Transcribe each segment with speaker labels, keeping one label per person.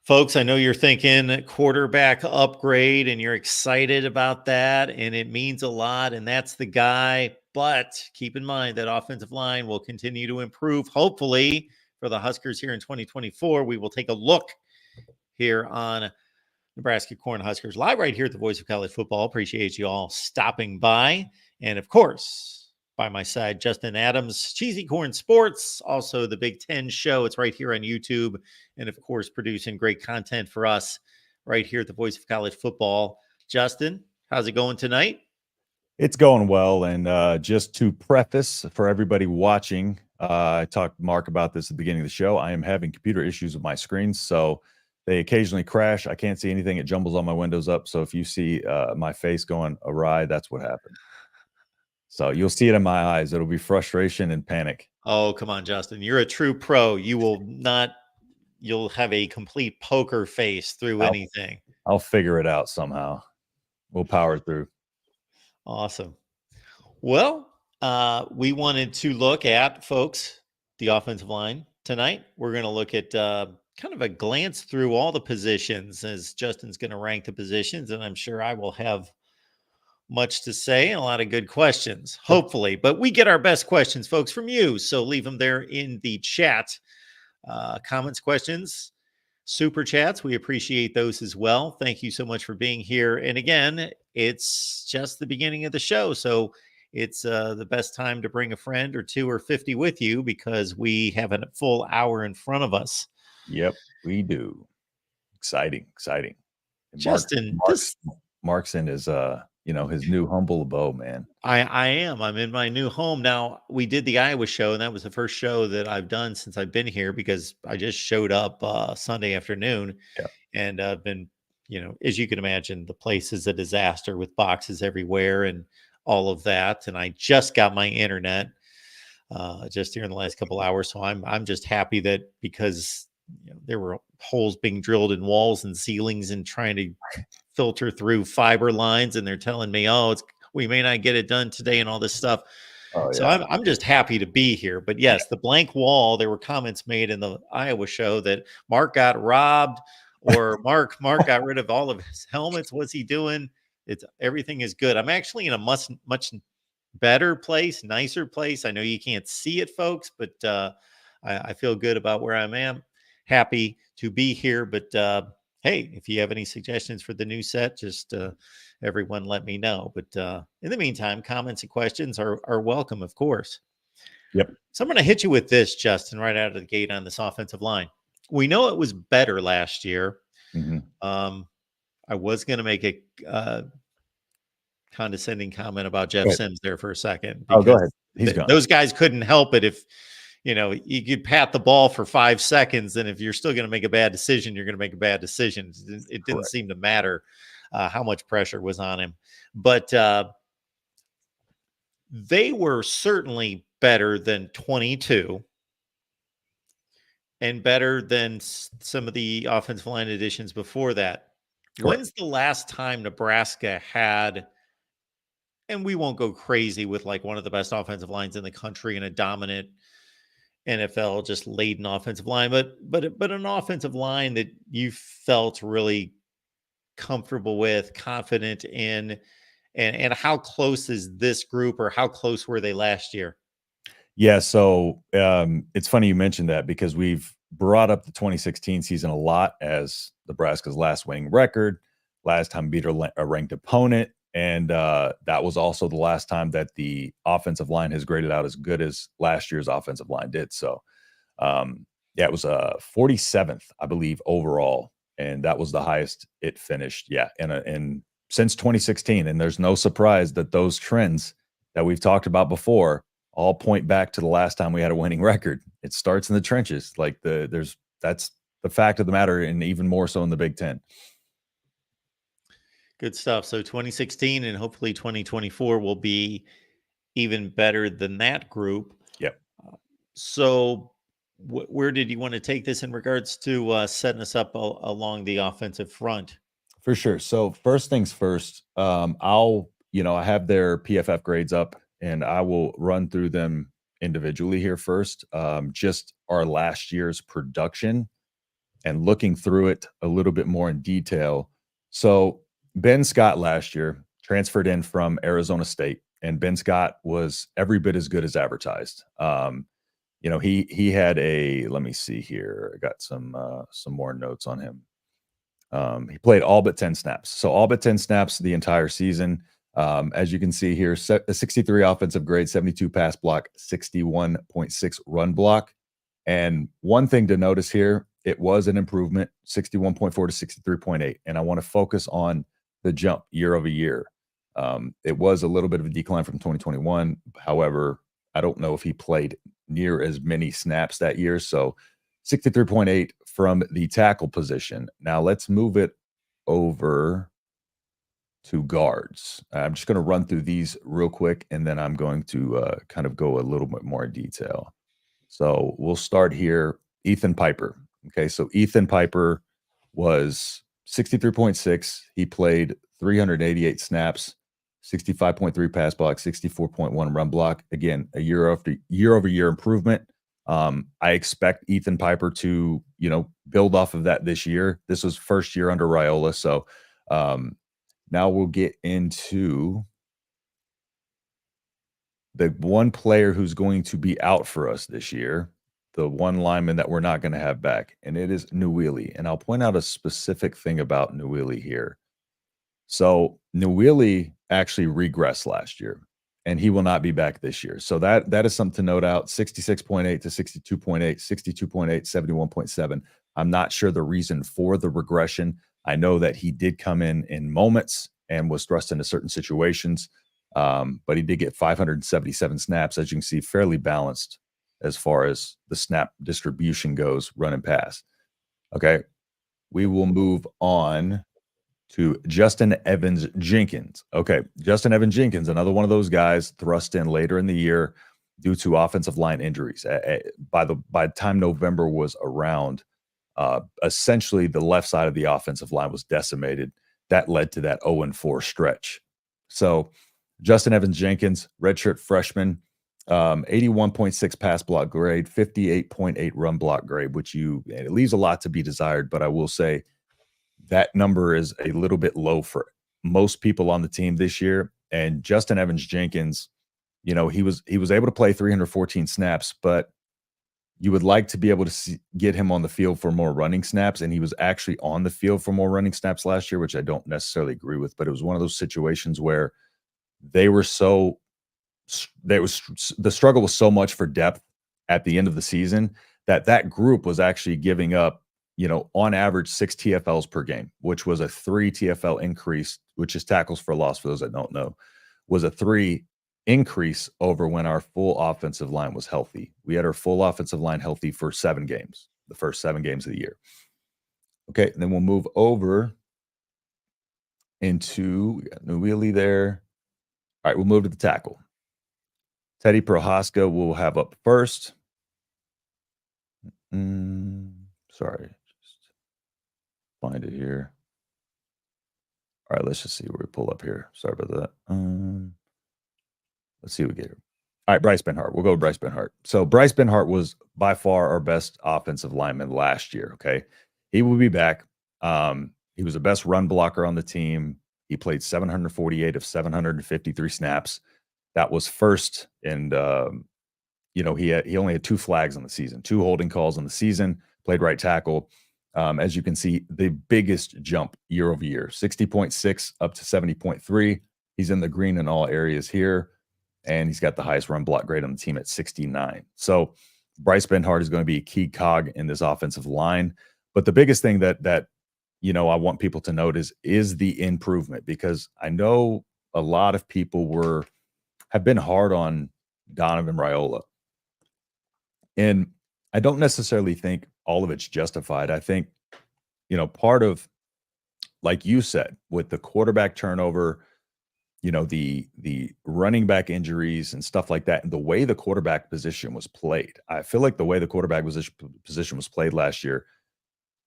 Speaker 1: Folks, I know you're thinking quarterback upgrade and you're excited about that, and it means a lot, and that's the guy. But keep in mind that offensive line will continue to improve, hopefully, for the Huskers here in 2024. We will take a look here on Nebraska Cornhuskers live right here at the Voice of College Football. Appreciate you all stopping by. And of course, by my side, Justin Adams, Cheesy Corn Sports, also the Big Ten Show. It's right here on YouTube. And of course, producing great content for us right here at the Voice of College Football. Justin, how's it going tonight?
Speaker 2: It's going well. And just to preface for everybody watching, I talked to Mark about this at the beginning of the show. I am having computer issues with my screens, so they occasionally crash. I can't see anything. It jumbles all my windows up. So if you see my face going awry, that's what happened. So you'll see it in my eyes. It'll be frustration and panic.
Speaker 1: Oh, come on, Justin. You're a true pro. You'll have a complete poker face through anything.
Speaker 2: I'll figure it out somehow. We'll power through.
Speaker 1: Awesome. Well, we wanted to look at, folks, the offensive line tonight. We're going to look at kind of a glance through all the positions, as Justin's going to rank the positions, and I'm sure I will have much to say and a lot of good questions, hopefully. But we get our best questions, folks, from you. So leave them there in the chat. Comments, questions, super chats. We appreciate those as well. Thank you so much for being here. And again, it's just the beginning of the show. So it's the best time to bring a friend or two or 50 with you, because we have a full hour in front of us.
Speaker 2: Yep, we do. Exciting. And
Speaker 1: Justin,
Speaker 2: Mark's in his his new humble abode, man.
Speaker 1: I am. I'm in my new home now. We did the Iowa show, and that was the first show that I've done since I've been here, because I just showed up Sunday afternoon.
Speaker 2: Yeah.
Speaker 1: And I've been, as you can imagine, the place is a disaster with boxes everywhere and all of that. And I just got my internet just here in the last couple hours. So I'm just happy that, because there were holes being drilled in walls and ceilings and trying to filter through fiber lines, and they're telling me, we may not get it done today and all this stuff.
Speaker 2: Oh, yeah.
Speaker 1: So I'm just happy to be here. But yes, the blank wall, there were comments made in the Iowa show that Mark got robbed, or Mark got rid of all of his helmets. What's he doing? Everything is good. I'm actually in a much better place, nicer place. I know you can't see it, folks, but I feel good about where I am. Happy to be here. But hey, if you have any suggestions for the new set, just everyone let me know. But in the meantime, comments and questions are welcome, of course.
Speaker 2: Yep.
Speaker 1: So I'm going to hit you with this, Justin, right out of the gate on this offensive line. We know it was better last year.
Speaker 2: Mm-hmm.
Speaker 1: I was going to make a condescending comment about Jeff Sims there for a second.
Speaker 2: Oh, go ahead. He's gone.
Speaker 1: Those guys couldn't help it. If you could pat the ball for 5 seconds, and if you're still going to make a bad decision, you're going to make a bad decision. It didn't seem to matter how much pressure was on him. But they were certainly better than 22 and better than some of the offensive line additions before that. Correct. When's the last time Nebraska had, and we won't go crazy with like one of the best offensive lines in the country and a dominant NFL just laden offensive line, but an offensive line that you felt really comfortable with, confident in, and how close is this group, or how close were they last year?
Speaker 2: Yeah, so it's funny you mentioned that, because we've brought up the 2016 season a lot as Nebraska's last winning record, last time beat a ranked opponent. And that was also the last time that the offensive line has graded out as good as last year's offensive line did. So, it was 47th, I believe, overall, and that was the highest it finished. Yeah, and since 2016, and there's no surprise that those trends that we've talked about before all point back to the last time we had a winning record. It starts in the trenches. Like that's the fact of the matter, and even more so in the Big Ten.
Speaker 1: Good stuff. So 2016 and hopefully 2024 will be even better than that group.
Speaker 2: Yep.
Speaker 1: So where did you want to take this in regards to setting us up along the offensive front?
Speaker 2: For sure. So first things first, I have their PFF grades up, and I will run through them individually here first. Just our last year's production and looking through it a little bit more in detail. So Ben Scott last year transferred in from Arizona State, and Ben Scott was every bit as good as advertised. He had a, let me see here. I got some more notes on him. He played all but 10 snaps. So all but 10 snaps the entire season. As you can see here, a 63 offensive grade, 72 pass block, 61.6 run block. And one thing to notice here, it was an improvement, 61.4 to 63.8. And I want to focus on the jump year over year. It was a little bit of a decline from 2021. However, I don't know if he played near as many snaps that year. So 63.8 from the tackle position. Now let's move it over to guards. I'm just going to run through these real quick, and then I'm going to kind of go a little bit more in detail. So we'll start here. Ethan Piper. Okay, so Ethan Piper was 63.6. He played 388 snaps, 65.3 pass block, 64.1 run block. Again, a year over year improvement. I expect Ethan Piper to, build off of that this year. This was first year under Raiola. So now we'll get into the one player who's going to be out for us this year, the one lineman that we're not going to have back, and it is Nuili. And I'll point out a specific thing about Nuili here. So Nuili actually regressed last year, and he will not be back this year. So that is something to note out. 66.8 to 62.8, 62.8, 71.7. I'm not sure the reason for the regression. I know that he did come in moments and was thrust into certain situations, but he did get 577 snaps, as you can see, fairly balanced as far as the snap distribution goes, run and pass. Okay, we will move on to Justin Evans Jenkins. Okay, Justin Evans Jenkins, another one of those guys thrust in later in the year due to offensive line injuries. By the time November was around, essentially the left side of the offensive line was decimated. That led to that 0-4 stretch. So Justin Evans Jenkins, redshirt freshman, 81.6 pass block grade, 58.8 run block grade, which it leaves a lot to be desired, but I will say that number is a little bit low for most people on the team this year. And Justin Evans Jenkins, he was able to play 314 snaps, but you would like to be able to get him on the field for more running snaps. And he was actually on the field for more running snaps last year, which I don't necessarily agree with, but it was one of those situations where the struggle was so much for depth at the end of the season that group was actually giving up, on average 6 TFLs per game, which was a 3 TFL increase, which is tackles for loss for those that don't know, was a 3 increase over when our full offensive line was healthy. We had our full offensive line healthy for 7 games, the first 7 games of the year. Okay, and then we'll move over into, we got Nuili there. All right, we'll move to the tackle. Teddy Prohaska will have up first. Sorry, just find it here. All right, let's just see where we pull up here. Sorry about that. Let's see what we get here. All right, Bryce Benhart. We'll go with Bryce Benhart. So Bryce Benhart was by far our best offensive lineman last year, okay? He will be back. He was the best run blocker on the team. He played 748 of 753 snaps. That was first, and he only had 2 flags on the season, 2 holding calls on the season, played right tackle. As you can see, the biggest jump year over year, 60.6 up to 70.3. He's in the green in all areas here, and he's got the highest run block grade on the team at 69. So Bryce Benhart is going to be a key cog in this offensive line. But the biggest thing that I want people to note is the improvement, because I know a lot of people have been hard on Donovan Raiola. And I don't necessarily think all of it's justified. I think, part of, like you said, with the quarterback turnover, the running back injuries and stuff like that, and the way the quarterback position was played. I feel like the way the quarterback position was played last year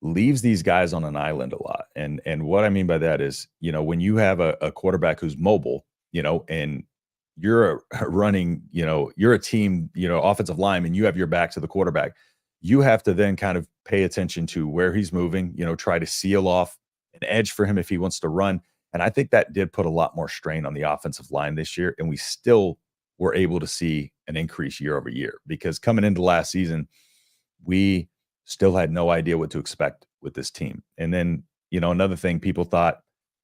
Speaker 2: leaves these guys on an island a lot. And what I mean by that is, when you have a quarterback who's mobile, and you're running, you're a team, offensive lineman, you have your back to the quarterback. You have to then kind of pay attention to where he's moving, try to seal off an edge for him if he wants to run. And I think that did put a lot more strain on the offensive line this year. And we still were able to see an increase year over year, because coming into last season, we still had no idea what to expect with this team. And then, another thing, people thought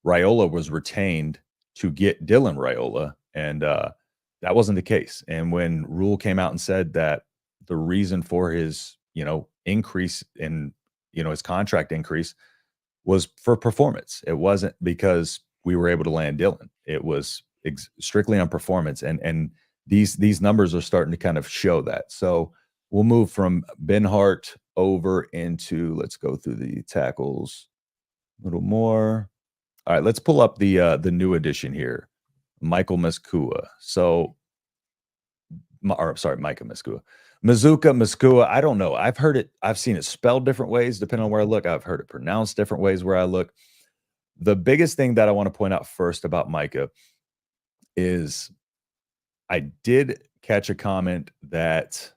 Speaker 2: Raiola was retained to get Dylan Raiola, and that wasn't the case. And when Rule came out and said that the reason for his, increase in, his contract increase was for performance, it wasn't because we were able to land Dylan. It was strictly on performance, and these numbers are starting to kind of show that. So we'll move from Ben Hart over into, let's go through the tackles a little more. All right, let's pull up the new addition here, Michael Maskua. So, Micah Maskua. Mazuka Maskua, I don't know. I've seen it spelled different ways depending on where I look. I've heard it pronounced different ways where I look. The biggest thing that I want to point out first about Micah is I did catch a comment that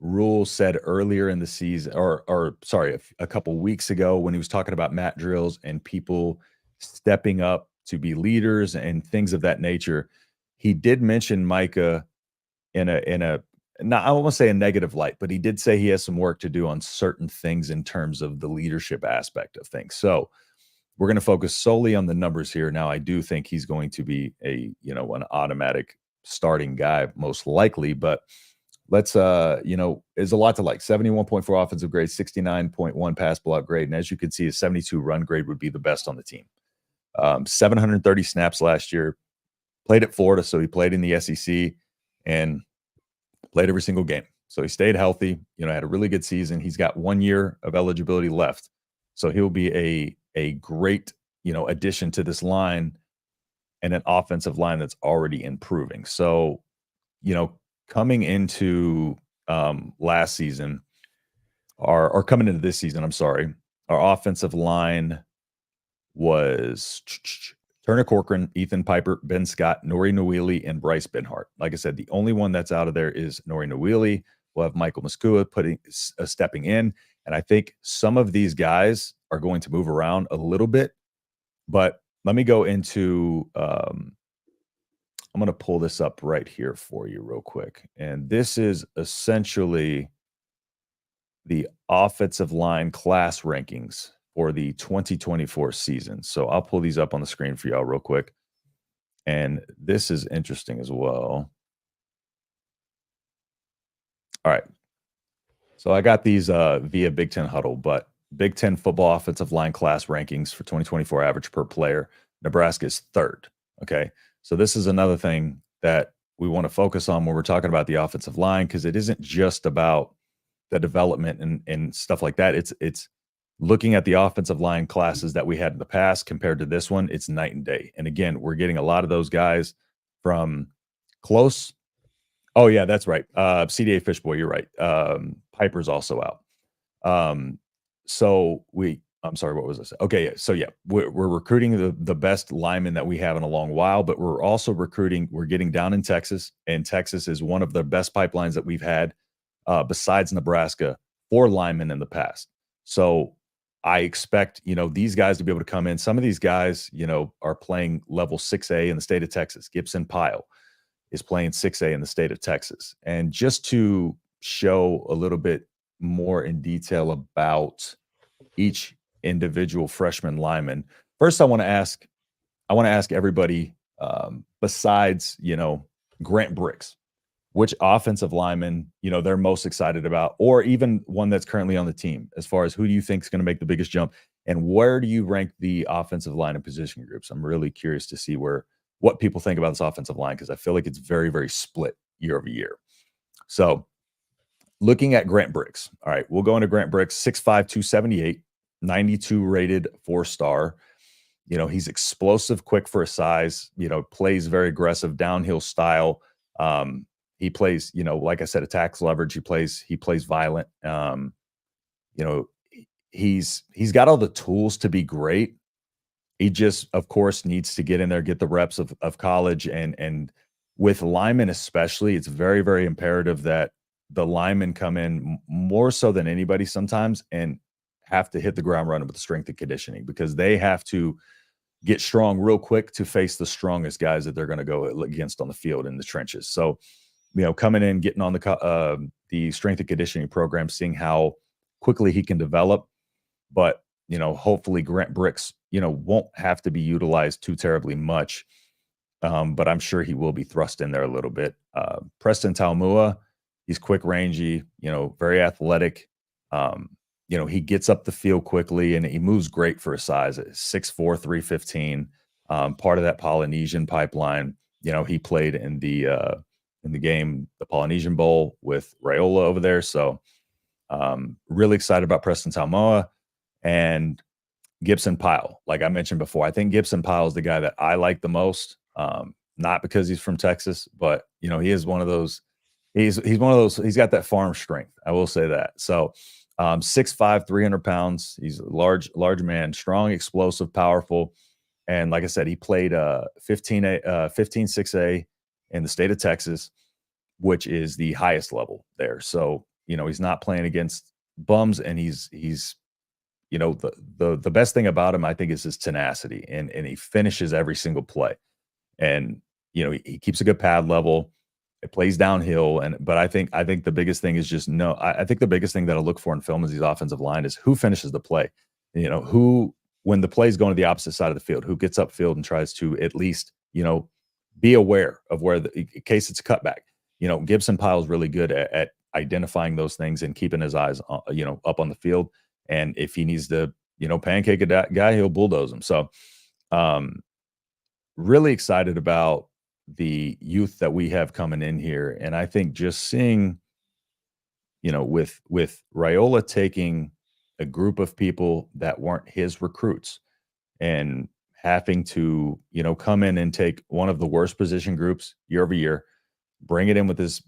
Speaker 2: Rule said earlier in the season, or sorry, a couple weeks ago, when he was talking about mat drills and people stepping up to be leaders and things of that nature. He did mention Micah in a not, I won't say a negative light, but he did say he has some work to do on certain things in terms of the leadership aspect of things. So we're going to focus solely on the numbers here. Now, I do think he's going to be an automatic starting guy, most likely, but let's, there's a lot to like. 71.4 offensive grade, 69.1 pass block grade. And as you can see, a 72 run grade would be the best on the team. 730 snaps last year, played at Florida. So he played in the SEC and played every single game. So he stayed healthy, had a really good season. He's got 1 year of eligibility left. So he'll be a great, addition to this line, and an offensive line that's already improving. So, coming into last season, or coming into this season, I'm sorry, our offensive line was Turner Corcoran, Ethan Piper, Ben Scott, Nori Nawili, and Bryce Benhart. Like I said, the only one that's out of there is Nori Nawili. We'll have Michael Maskua stepping in. And I think some of these guys are going to move around a little bit. But let me go into I'm going to pull this up right here for you real quick. And this is essentially the offensive line class rankings for the 2024 season. So I'll pull these up on the screen for y'all real quick. And this is interesting as well. All right. So I got these via Big Ten Huddle, but Big Ten football offensive line class rankings for 2024 average per player. Nebraska is third. Okay. So this is another thing that we want to focus on when we're talking about the offensive line, because it isn't just about the development and stuff like that. It's looking at the offensive line classes that we had in the past compared to this one. It's night and day. And again, we're getting a lot of those guys from close. Oh yeah, that's right. CDA Fishboy, you're right. Piper's also out. I'm sorry, what was this? Okay, so yeah, we're recruiting the best linemen that we have in a long while, but we're also we're getting down in Texas, and Texas is one of the best pipelines that we've had besides Nebraska for linemen in the past. So I expect, these guys to be able to come in. Some of these guys, are playing level 6A in the state of Texas. Gibson Pyle is playing 6A in the state of Texas. And just to show a little bit more in detail about each individual freshman lineman, first I want to ask everybody, besides, Grant Bricks, which offensive lineman, they're most excited about, or even one that's currently on the team, as far as who do you think is going to make the biggest jump, and where do you rank the offensive line and position groups? I'm really curious to see what people think about this offensive line, because I feel like it's very, very split year over year. So looking at Grant Bricks. All right, we'll go into Grant Bricks, 6'5", 278, 92 rated 4-star. He's explosive, quick for a size, plays very aggressive downhill style. He plays, like I said, attacks leverage. He plays violent. He's got all the tools to be great. He just, of course, needs to get in there, get the reps of college. And with linemen especially, it's very, very imperative that the linemen come in more so than anybody sometimes and have to hit the ground running with the strength and conditioning, because they have to get strong real quick to face the strongest guys that they're going to go against on the field in the trenches. So, coming in, getting on the strength and conditioning program, seeing how quickly he can develop. But, hopefully Grant Bricks, won't have to be utilized too terribly much. But I'm sure he will be thrust in there a little bit. Preston Taumua, he's quick, rangy, very athletic. He gets up the field quickly and he moves great for his size. 6'4", 315. Part of that Polynesian pipeline. He played in the game, the Polynesian Bowl with Raiola over there. So really excited about Preston Taumua and Gibson Pyle. Like I mentioned before, I think Gibson Pyle is the guy that I like the most. Not because he's from Texas, but he is one of those. He's one of those. He's got that farm strength. I will say that. So 6'5", 300 pounds. He's a large man, strong, explosive, powerful. And like I said, he played 15-6A in the state of Texas, which is the highest level there. So, he's not playing against bums, and he's the best thing about him, I think, is his tenacity, and he finishes every single play. And, he keeps a good pad level. It plays downhill. But I think the biggest thing is just I think the biggest thing that I look for in film is these offensive line is who finishes the play. Who, when the play is going to the opposite side of the field, who gets upfield and tries to at least, be aware of where in case it's a cutback. Gibson Pyle is really good at identifying those things and keeping his eyes, up on the field. And if he needs to, pancake a guy, he'll bulldoze him. So, really excited about the youth that we have coming in here. And I think just seeing, with Raiola taking a group of people that weren't his recruits and having to, come in and take one of the worst position groups year over year, bring it in with this,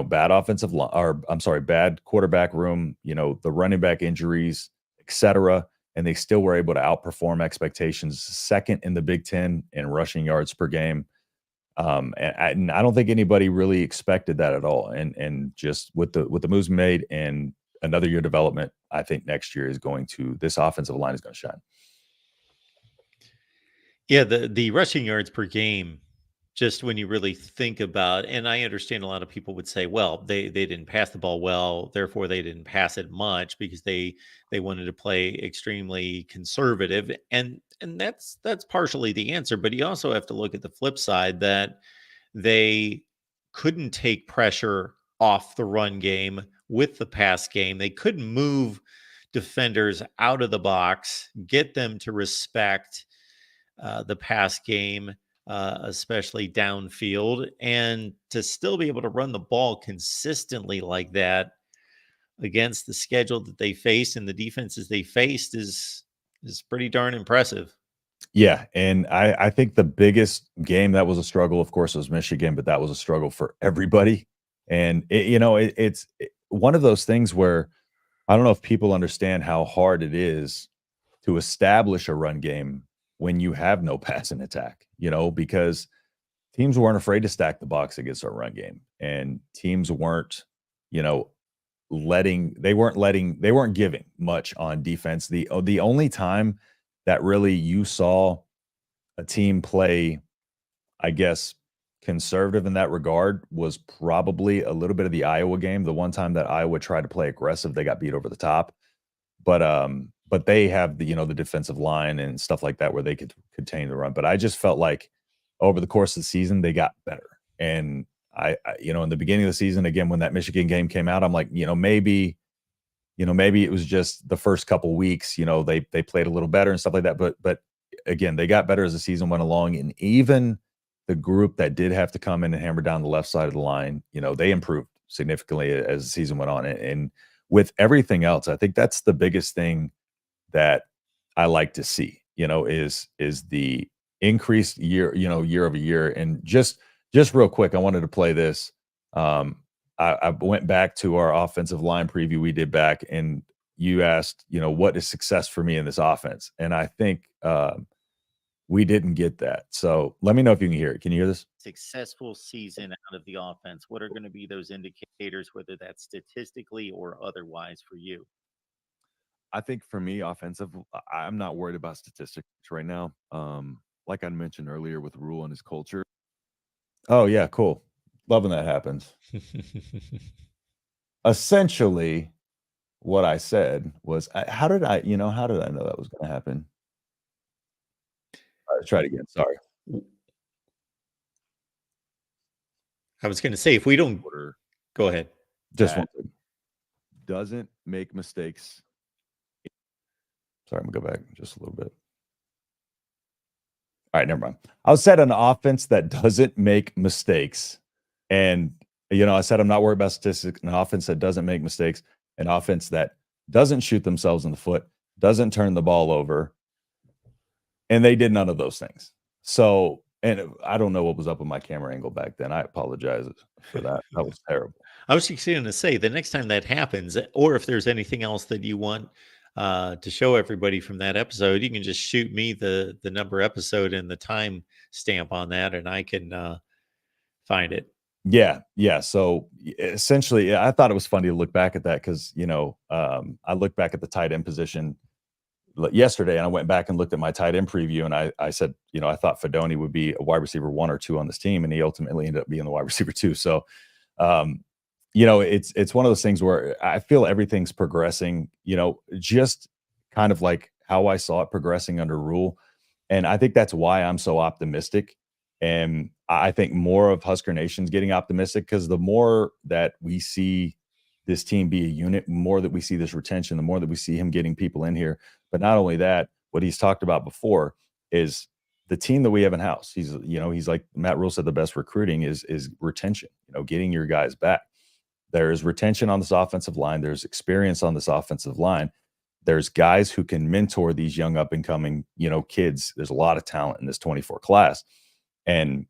Speaker 2: bad offensive line, or bad quarterback room, the running back injuries, etc. And they still were able to outperform expectations, second in the Big Ten in rushing yards per game. And I don't think anybody really expected that at all. And just with the moves made and another year development, I think next year this offensive line is going to shine.
Speaker 1: Yeah, the rushing yards per game, just when you really think about, and I understand a lot of people would say, well, they didn't pass the ball well, therefore they didn't pass it much because they wanted to play extremely conservative, and that's partially the answer. But you also have to look at the flip side, that they couldn't take pressure off the run game with the pass game. They couldn't move defenders out of the box, get them to respect the pass game, especially downfield, and to still be able to run the ball consistently like that against the schedule that they faced and the defenses they faced is pretty darn impressive.
Speaker 2: Yeah, and I think the biggest game that was a struggle, of course, was Michigan, but that was a struggle for everybody. And it's one of those things where I don't know if people understand how hard it is to establish a run game when you have no passing attack, because teams weren't afraid to stack the box against our run game, and teams weren't, they weren't giving much on defense. The only time that really you saw a team play, I guess, conservative in that regard was probably a little bit of the Iowa game. The one time that Iowa tried to play aggressive, they got beat over the top. But they have the defensive line and stuff like that where they could contain the run. But I just felt like over the course of the season, they got better. And I in the beginning of the season, again, when that Michigan game came out, I'm like, maybe it was just the first couple weeks, they played a little better and stuff like that. But again, they got better as the season went along. And even the group that did have to come in and hammer down the left side of the line, they improved significantly as the season went on. And with everything else, I think that's the biggest thing that I like to see, is the increased year over year. And just real quick, I wanted to play this. I went back to our offensive line preview we did back, and you asked, what is success for me in this offense? And I think we didn't get that. So let me know if you can hear it. Can you hear this?
Speaker 1: Successful season out of the offense. What are going to be those indicators, whether that's statistically or otherwise for you?
Speaker 2: I think for me, I'm not worried about statistics right now. Like I mentioned earlier with Rule and his culture. Oh yeah, cool. Loving that happens. Essentially, what I said was, how did I know that was going to happen? Let's try it again. Sorry.
Speaker 1: I was going to say, if we don't go ahead,
Speaker 2: just one thing. Doesn't make mistakes. Sorry, I'm gonna go back just a little bit. All right, never mind. I said an offense that doesn't make mistakes. And, I said I'm not worried about statistics. An offense that doesn't make mistakes, an offense that doesn't shoot themselves in the foot, doesn't turn the ball over. And they did none of those things. So, and I don't know what was up with my camera angle back then. I apologize for that. That was terrible.
Speaker 1: I was just going to say, the next time that happens, or if there's anything else that you want to show everybody from that episode, you can just shoot me the number episode and the time stamp on that, and I can find it.
Speaker 2: Yeah. So essentially, I thought it was funny to look back at that because, I looked back at the tight end position yesterday, and I went back and looked at my tight end preview, and I said, I thought Fedoni would be a wide receiver 1 or 2 on this team, and he ultimately ended up being the wide receiver 2. So, it's one of those things where I feel everything's progressing, just kind of like how I saw it progressing under Rule. And I think that's why I'm so optimistic. And I think more of Husker Nation's getting optimistic because the more that we see this team be a unit, the more that we see this retention, the more that we see him getting people in here. But not only that, what he's talked about before is the team that we have in house. He's like Matt Rule said, the best recruiting is retention, getting your guys back. There's retention on this offensive line. There's experience on this offensive line. There's guys who can mentor these young up and coming, kids. There's a lot of talent in this 24 class. And,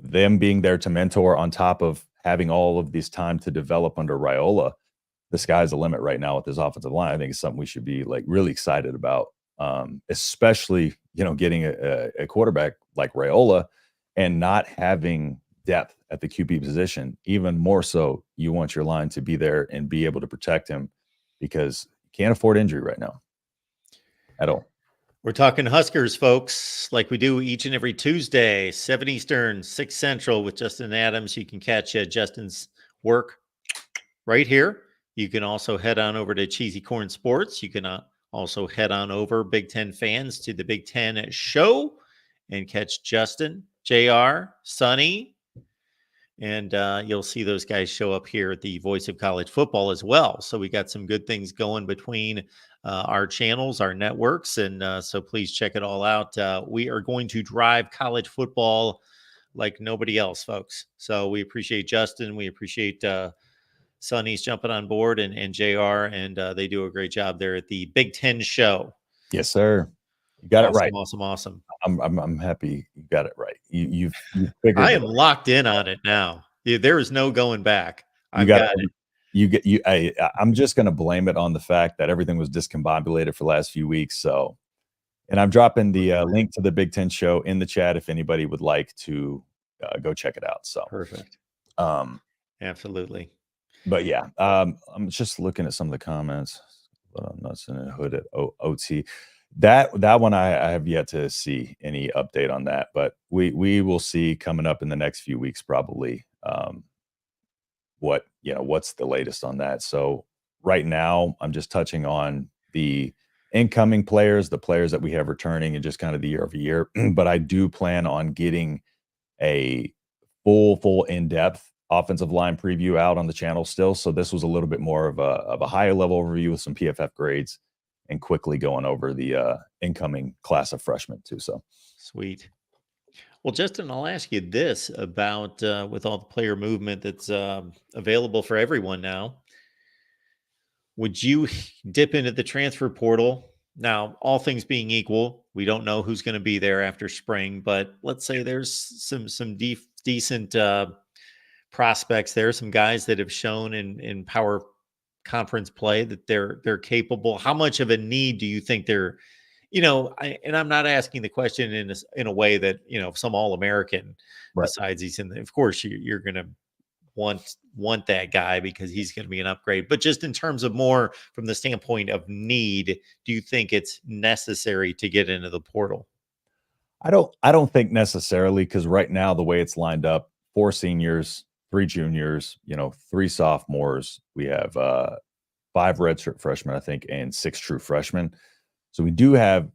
Speaker 2: them being there to mentor on top of having all of this time to develop under Raiola, the sky's the limit right now with this offensive line. I think it's something we should be like really excited about, especially, getting a quarterback like Raiola and not having depth at the QB position. Even more so, you want your line to be there and be able to protect him because you can't afford injury right now at all.
Speaker 1: We're talking Huskers, folks, like we do each and every Tuesday, 7 Eastern, 6 Central with Justin Adams. You can catch Justin's work right here. You can also head on over to Cheesy Corn Sports. You can also head on over, Big Ten fans, to the Big Ten show and catch Justin, JR, Sonny, and you'll see those guys show up here at the Voice of College Football as well. So we got some good things going between our channels, our networks, and so please check it all out. We are going to drive college football like nobody else, folks. So we appreciate Justin. We appreciate Sonny's jumping on board and JR, and they do a great job there at the Big Ten show.
Speaker 2: Yes, sir. You got
Speaker 1: awesome,
Speaker 2: it right.
Speaker 1: Awesome.
Speaker 2: I'm happy you got it right. You've figured.
Speaker 1: I am locked in on it now. There is no going back.
Speaker 2: I've got it. I'm just going to blame it on the fact that everything was discombobulated for the last few weeks. So, and I'm dropping the link to the Big Ten show in the chat if anybody would like to go check it out. So
Speaker 1: perfect. Absolutely.
Speaker 2: But yeah, I'm just looking at some of the comments. Nuts in a hood at OT. That one I have yet to see any update on that, but we will see coming up in the next few weeks probably what's the latest on that. So right now I'm just touching on the incoming players, the players that we have returning, and just kind of the year over year. But I do plan on getting a full in-depth offensive line preview out on the channel still. So this was a little bit more of a higher level overview with some PFF grades and quickly going over the incoming class of freshmen too. So
Speaker 1: sweet. Well, Justin, I'll ask you this about with all the player movement that's available for everyone now. Would you dip into the transfer portal? Now, all things being equal, we don't know who's going to be there after spring, but let's say there's some decent prospects there, some guys that have shown in power conference play that they're capable. How much of a need do you think there and I'm not asking the question in a way that some All American
Speaker 2: Right.
Speaker 1: decides he's in. Of course, you're going to want that guy because he's going to be an upgrade. But just in terms of more from the standpoint of need, do you think it's necessary to get into the portal?
Speaker 2: I don't think necessarily, because right now the way it's lined up, 4 seniors, 3 juniors, 3 sophomores. We have 5 redshirt freshmen, I think, and 6 true freshmen. So we do have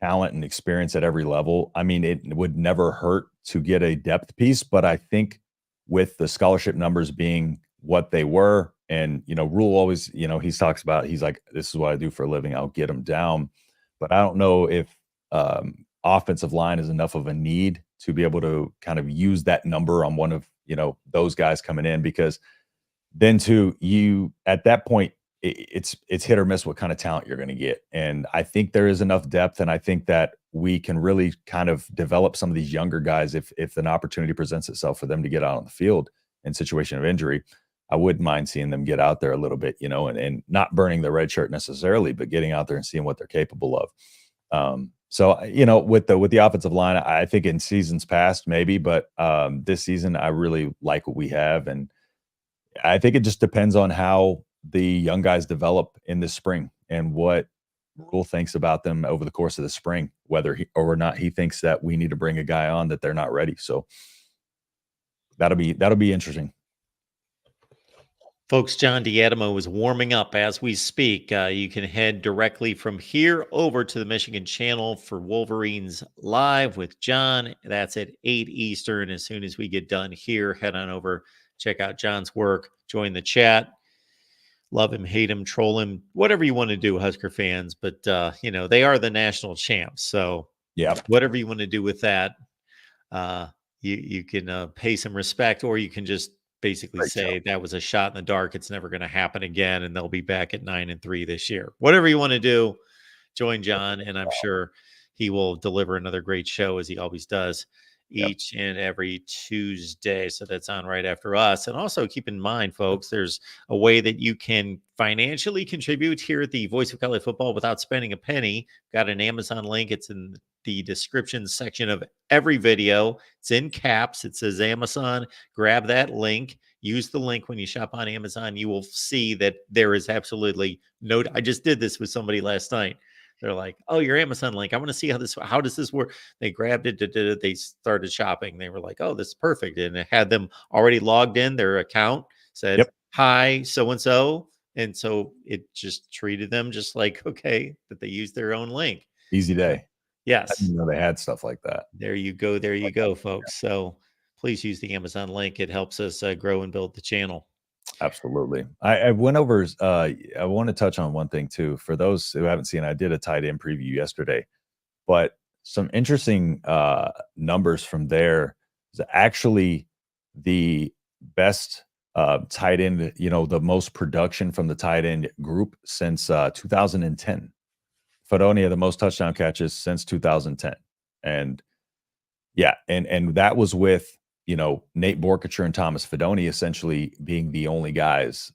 Speaker 2: talent and experience at every level. I mean, it would never hurt to get a depth piece, but I think with the scholarship numbers being what they were, and Rule always, he talks about, he's like, this is what I do for a living. I'll get them down. But I don't know if offensive line is enough of a need to be able to kind of use that number on one of those guys coming in, because then too, you at that point, it's hit or miss what kind of talent you're going to get. And I think there is enough depth, and I think that we can really kind of develop some of these younger guys if an opportunity presents itself for them to get out on the field in situation of injury. I wouldn't mind seeing them get out there a little bit, and not burning the red shirt necessarily, but getting out there and seeing what they're capable of. So with the offensive line, I think in seasons past maybe, but this season I really like what we have, and I think it just depends on how the young guys develop in the spring and what Rule thinks about them over the course of the spring, whether he or not he thinks that we need to bring a guy on that they're not ready. So that'll be interesting.
Speaker 1: Folks, John Diadamo is warming up as we speak. You can head directly from here over to the Michigan channel for Wolverines Live with John. That's at 8 Eastern. As soon as we get done here, head on over, check out John's work, join the chat. Love him, hate him, troll him, whatever you want to do, Husker fans. But, they are the national champs. So,
Speaker 2: Yeah,
Speaker 1: whatever you want to do with that, you can pay some respect, or you can just basically
Speaker 2: great
Speaker 1: say
Speaker 2: show.
Speaker 1: that was a shot in the dark. It's never going to happen again, and they'll be back at 9-3 this year. Whatever you want to do, join John, and I'm sure he will deliver another great show as he always does
Speaker 2: Yep.
Speaker 1: each and every Tuesday. So that's on right after us. And also keep in mind, folks, there's a way that you can financially contribute here at the Voice of College Football without spending a penny. Got an Amazon link. It's in the description section of every video. It's in caps. It says Amazon. Grab that link. Use the link when you shop on Amazon. You will see that there is absolutely no. I just did this with somebody last night. They're like, "Oh, your Amazon link. I want to see how does this work?" They grabbed it. They started shopping. They were like, "Oh, this is perfect," and it had them already logged in. Their account said,
Speaker 2: Yep.
Speaker 1: "Hi, so and so," and so it just treated them just like okay that they used their own link.
Speaker 2: Easy day. I
Speaker 1: Yes,
Speaker 2: didn't know they had stuff like that.
Speaker 1: there you go. There you
Speaker 2: Like,
Speaker 1: go, folks. So please use the Amazon link. It helps us grow and build the channel.
Speaker 2: absolutely. I went over. I want to touch on one thing too. For those who haven't seen, I did a tight end preview yesterday, but some interesting numbers from there is actually the best tight end. The most production from the tight end group since 2010. Fredonia, the most touchdown catches since 2010, and yeah, and that was with Nate Borkacher and Thomas Fedoni essentially being the only guys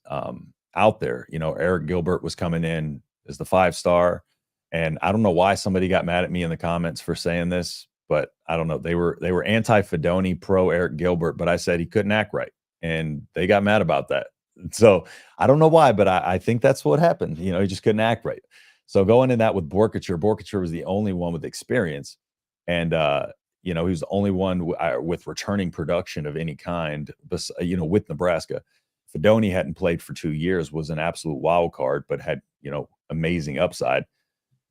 Speaker 2: out there. Eric Gilbert was coming in as the 5-star, and I don't know why somebody got mad at me in the comments for saying this, but I don't know. They were anti Fedoni, pro Eric Gilbert, but I said he couldn't act right, and they got mad about that. So I don't know why, but I think that's what happened. He just couldn't act right. So going in that with Borkacher was the only one with experience, and he was the only one with returning production of any kind, with Nebraska. Fedoni hadn't played for 2 years, was an absolute wild card, but had, amazing upside.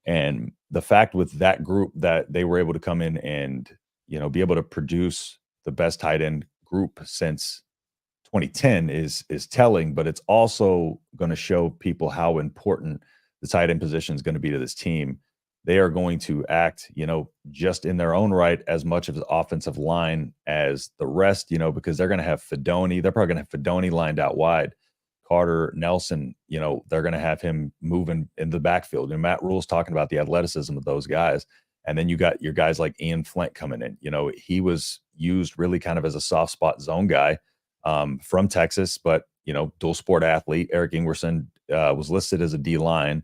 Speaker 2: And the fact with that group that they were able to come in and, be able to produce the best tight end group since 2010 is telling, but it's also going to show people how important the tight end position is going to be to this team. They are going to act, just in their own right as much of the offensive line as the rest, because they're going to have Fedoni. They're probably going to have Fedoni lined out wide. Carter Nelson, they're going to have him moving in the backfield. And Matt Rule's talking about the athleticism of those guys. And then you got your guys like Ian Flint coming in. He was used really kind of as a soft spot zone guy from Texas, but, dual sport athlete. Eric Ingerson was listed as a D line.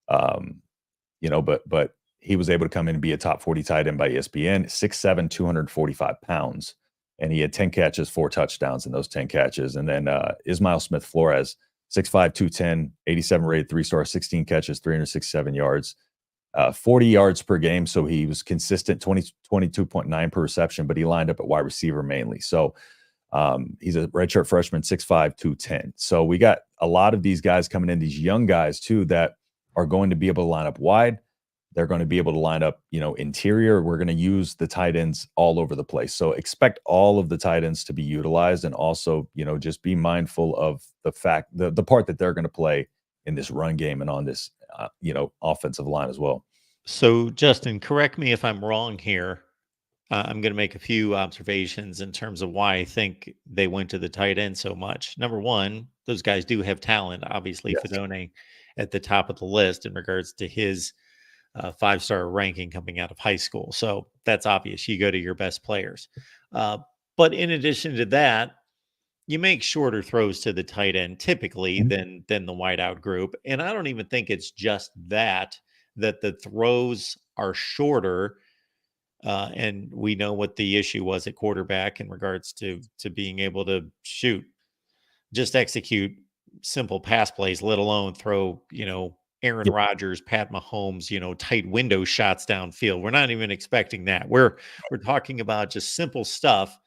Speaker 2: But he was able to come in and be a top 40 tight end by ESPN, 6'7", 245 pounds. And he had 10 catches, 4 touchdowns in those 10 catches. And then Ismail Smith Flores, 6'5", 210, 87 rated 3-star, 16 catches, 367 yards, 40 yards per game. So he was consistent, 22.9 per reception, but he lined up at wide receiver mainly. So he's a redshirt freshman, 6'5", 210. So we got a lot of these guys coming in, these young guys too, that are going to be able to line up wide. They're going to be able to line up, interior. We're going to use the tight ends all over the place. So expect all of the tight ends to be utilized, and also, just be mindful of the fact, the part that they're going to play in this run game and on this, offensive line as well.
Speaker 1: So, Justin, correct me if I'm wrong here. I'm going to make a few observations in terms of why I think they went to the tight end so much. Number one, those guys do have talent. Obviously,
Speaker 2: Yes.
Speaker 1: Fedone at the top of the list in regards to his 5-star ranking coming out of high school. So that's obvious. You go to your best players. But in addition to that, you make shorter throws to the tight end typically than the wideout group. And I don't even think it's just that the throws are shorter. And we know what the issue was at quarterback in regards to being able to just execute simple pass plays, let alone throw, Aaron Rodgers, Pat Mahomes, tight window shots downfield. We're not even expecting that. We're talking about just simple stuff.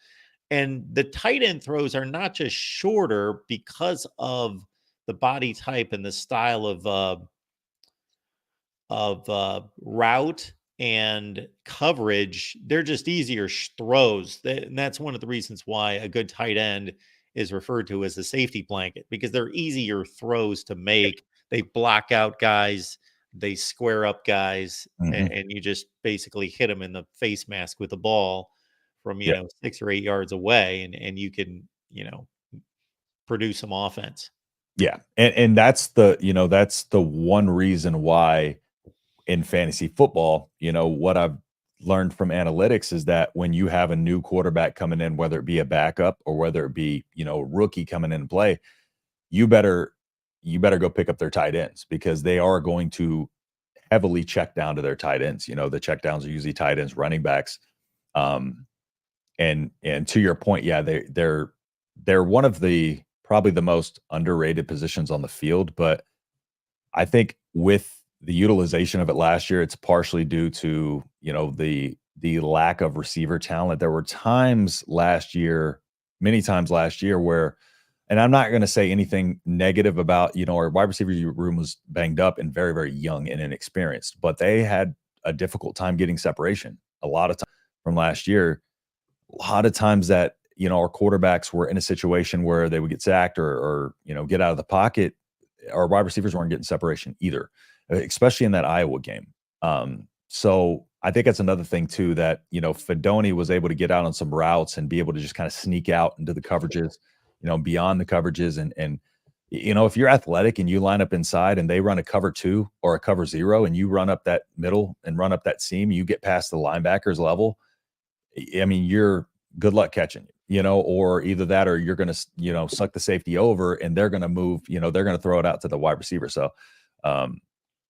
Speaker 1: And the tight end throws are not just shorter because of the body type and the style of route and coverage. They're just easier throws. And that's one of the reasons why a good tight end is referred to as a safety blanket, because they're easier throws to make. They block out guys, they square up guys, and you just basically hit them in the face mask with the ball from 6 or 8 yards away, and you can produce some offense.
Speaker 2: Yeah, and that's the one reason why in fantasy football, what I've learned from analytics is that when you have a new quarterback coming in, whether it be a backup or whether it be, a rookie coming in and play, you better go pick up their tight ends, because they are going to heavily check down to their tight ends. The check downs are usually tight ends, running backs. And to your point, yeah, they're one of the probably the most underrated positions on the field. But I think with the utilization of it last year, it's partially due to, the lack of receiver talent. There were many times last year where, and I'm not going to say anything negative about, our wide receiver room was banged up and very, very young and inexperienced, but they had a difficult time getting separation. A lot of time from last year, a lot of times that, our quarterbacks were in a situation where they would get sacked or get out of the pocket. Our wide receivers weren't getting separation either, especially in that Iowa game. So I think that's another thing too, that, Fedone was able to get out on some routes and be able to just kind of sneak out into the coverages, beyond the coverages. And if you're athletic and you line up inside and they run a cover 2 or a cover 0 and you run up that middle and run up that seam, you get past the linebackers level. I mean, you're good luck catching, or either that, or you're going to, suck the safety over and they're going to move, they're going to throw it out to the wide receiver. So,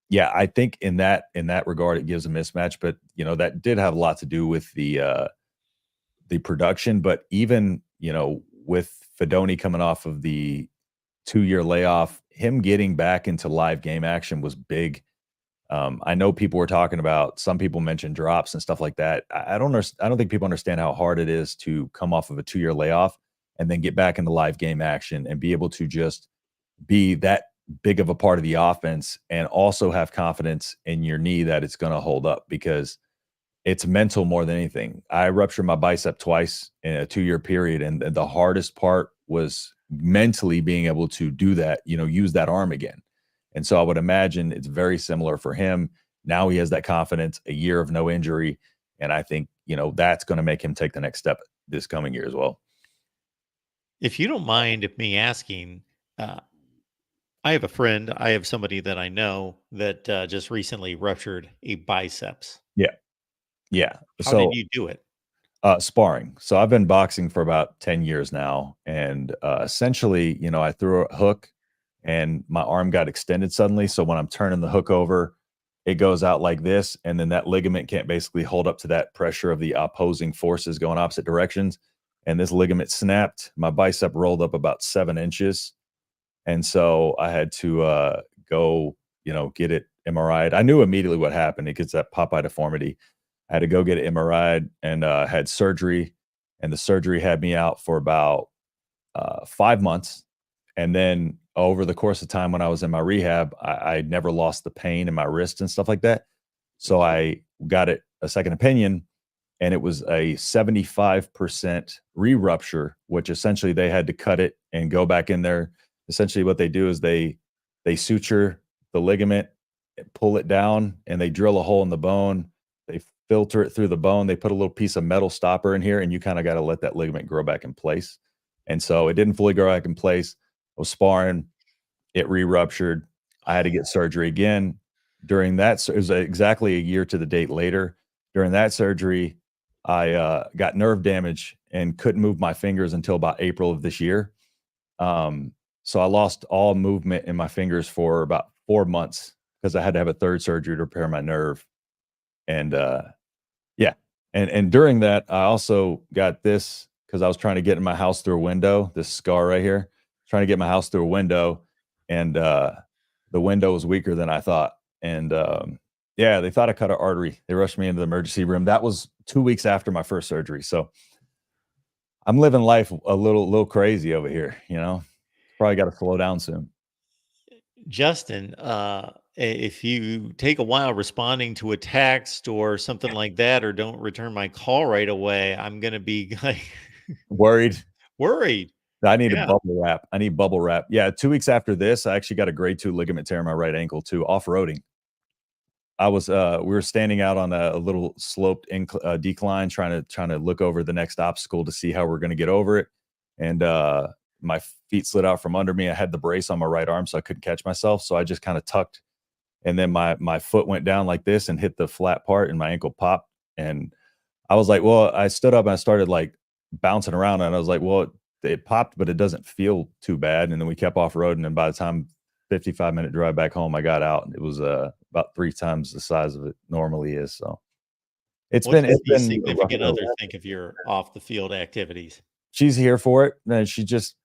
Speaker 2: yeah, I think in that regard, it gives a mismatch, but that did have a lot to do with the production. But even, with Fedone coming off of the 2-year layoff, him getting back into live game action was big. I know people were talking about, some people mentioned drops and stuff like that. I don't think people understand how hard it is to come off of a 2-year layoff and then get back into live game action and be able to just be that big of a part of the offense, and also have confidence in your knee that it's going to hold up, because it's mental more than anything. I ruptured my bicep twice in a 2-year period, and the hardest part was mentally being able to do that, use that arm again. And so I would imagine it's very similar for him. Now he has that confidence, a year of no injury, and I think, that's going to make him take the next step this coming year as well.
Speaker 1: If you don't mind me asking, I have a friend, I have somebody that I know that just recently ruptured a biceps.
Speaker 2: Yeah.
Speaker 1: How
Speaker 2: So
Speaker 1: did you do it?
Speaker 2: sparring. So I've been boxing for about 10 years now. And essentially, I threw a hook and my arm got extended suddenly. So when I'm turning the hook over, it goes out like this, and then that ligament can't basically hold up to that pressure of the opposing forces going opposite directions. And this ligament snapped. My bicep rolled up about 7 inches. And so I had to go, get it MRI'd. I knew immediately what happened. It gets that Popeye deformity. I had to go get it MRI'd and had surgery. And the surgery had me out for about 5 months. And then over the course of time when I was in my rehab, I never lost the pain in my wrist and stuff like that. So I got a second opinion, and it was a 75% re-rupture, which essentially they had to cut it and go back in there. Essentially what they do is they suture the ligament, pull it down, and they drill a hole in the bone. They filter it through the bone. They put a little piece of metal stopper in here, and you kind of got to let that ligament grow back in place. And so it didn't fully grow back in place. I was sparring, it re-ruptured. I had to get surgery again. During that, it was exactly a year to the date later. During that surgery, I got nerve damage and couldn't move my fingers until about April of this year. So I lost all movement in my fingers for about 4 months because I had to have a third surgery to repair my nerve. And yeah, and during that, I also got this because I was trying to get in my house through a window. This scar right here, trying to get my house through a window, and the window was weaker than I thought. And yeah, they thought I cut an artery. They rushed me into the emergency room. That was 2 weeks after my first surgery. So I'm living life a little crazy over here. Probably got to slow down soon.
Speaker 1: Justin, if you take a while responding to a text or something like that, or don't return my call right away, I'm going to be like
Speaker 2: Worried.
Speaker 1: worried.
Speaker 2: I need a
Speaker 1: Yeah.
Speaker 2: bubble wrap. I need bubble wrap. Yeah, 2 weeks after this, I actually got a grade 2 ligament tear in my right ankle too, off-roading. I was we were standing out on a little sloped decline trying to look over the next obstacle to see how we're going to get over it. And my feet slid out from under me. I had the brace on my right arm, so I couldn't catch myself. So I just kind of tucked, and then my foot went down like this and hit the flat part, and my ankle popped. And I was like, well, I stood up and I started like bouncing around, and I was like, well, it popped, but it doesn't feel too bad. And then we kept off roading, and by the time 55-minute drive back home, I got out, and it was about 3 times the size of it normally is. So it's
Speaker 1: What does
Speaker 2: been
Speaker 1: the
Speaker 2: a rough
Speaker 1: significant
Speaker 2: road.
Speaker 1: other think of your off the field activities?
Speaker 2: She's here for it, and she's just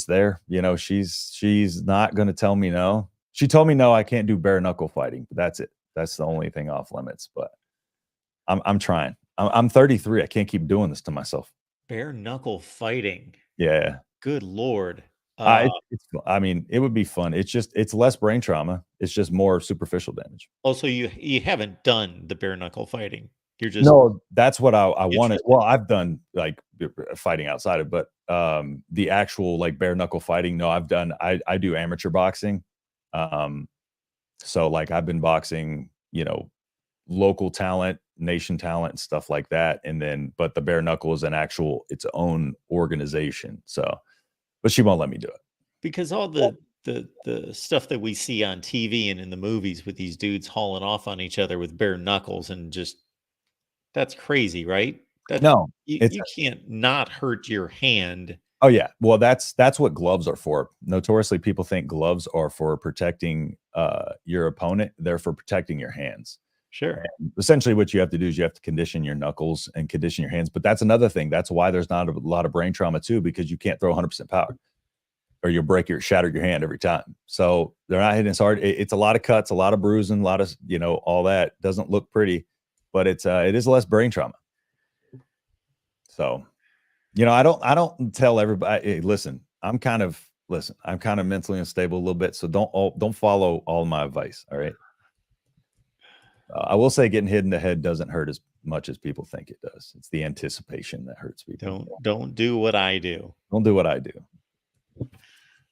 Speaker 2: there. She's not going to tell me no. She told me no, I can't do bare knuckle fighting, but that's it. That's the only thing off limits. But I'm trying. I'm 33. I can't keep doing this to myself.
Speaker 1: Bare knuckle fighting.
Speaker 2: Yeah.
Speaker 1: Good Lord.
Speaker 2: I mean, it would be fun. It's less brain trauma. It's just more superficial damage.
Speaker 1: Also, you haven't done the bare knuckle fighting. You're just
Speaker 2: No, that's what I wanted.
Speaker 1: interested.
Speaker 2: Well, I've done like fighting outside of, but the actual like bare knuckle fighting. No, I do amateur boxing. So like I've been boxing, local talent, nation talent, and stuff like that. And then, but the bare knuckle is its own organization. So, but she won't let me do it.
Speaker 1: Because all the stuff that we see on TV and in the movies with these dudes hauling off on each other with bare knuckles and just that's crazy, right? That
Speaker 2: No,
Speaker 1: you can't not hurt your hand.
Speaker 2: oh yeah. Well, that's what gloves are for. Notoriously, people think gloves are for protecting your opponent. They're for protecting your hands.
Speaker 1: Sure.
Speaker 2: And essentially, what you have to do is you have to condition your knuckles and condition your hands. But that's another thing. That's why there's not a lot of brain trauma too, because you can't throw 100% power, or you'll shatter your hand every time. So they're not hitting as hard. It's a lot of cuts, a lot of bruising, a lot of all that doesn't look pretty, but it is less brain trauma. So, I don't tell everybody, hey, listen, I'm kind of mentally unstable a little bit. So don't follow all my advice. All right. I will say getting hit in the head doesn't hurt as much as people think it does. It's the anticipation that hurts people.
Speaker 1: Don't do what I do.
Speaker 2: Don't do what I do.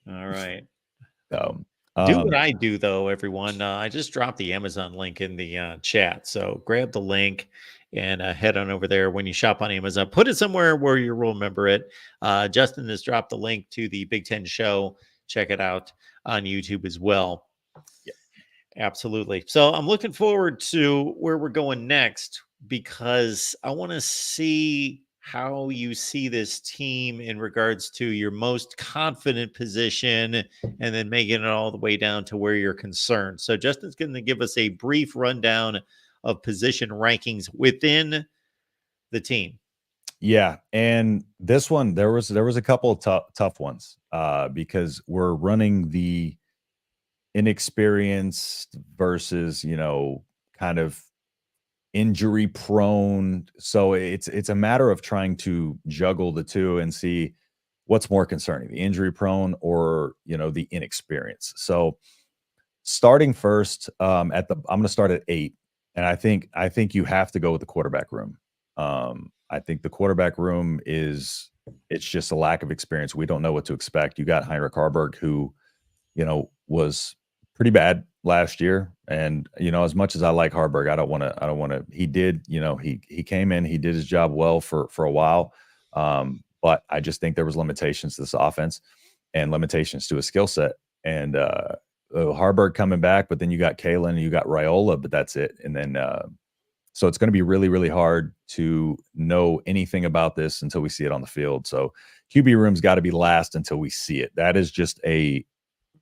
Speaker 1: All right.
Speaker 2: Do
Speaker 1: what I do, though, everyone. I just dropped the Amazon link in the chat. So grab the link and head on over there. When you shop on Amazon, put it somewhere where you remember it. Justin has dropped the link to the Big Ten show. Check it out on YouTube as well.
Speaker 2: Yeah,
Speaker 1: absolutely. So I'm looking forward to where we're going next, because I want to see how you see this team in regards to your most confident position and then making it all the way down to where you're concerned. So Justin's going to give us a brief rundown of position rankings within the team.
Speaker 2: Yeah, and this one there was a couple of tough ones because we're running the inexperienced versus, kind of injury prone. So it's a matter of trying to juggle the two and see what's more concerning, the injury prone or, the inexperience. So starting first, I'm going to start at 8, and I think you have to go with the quarterback room. I think the quarterback room it's just a lack of experience. We don't know what to expect. You got Heinrich Harburg, who was pretty bad last year. And, as much as I like Harburg, I don't want to, he did, he came in, he did his job well for a while. But I just think there was limitations to this offense and limitations to his skill set. And, Harburg coming back, but then you got Kalen and you got Raiola, but that's it. And then, so it's going to be really, really hard to know anything about this until we see it on the field. So QB room's got to be last until we see it. That is just a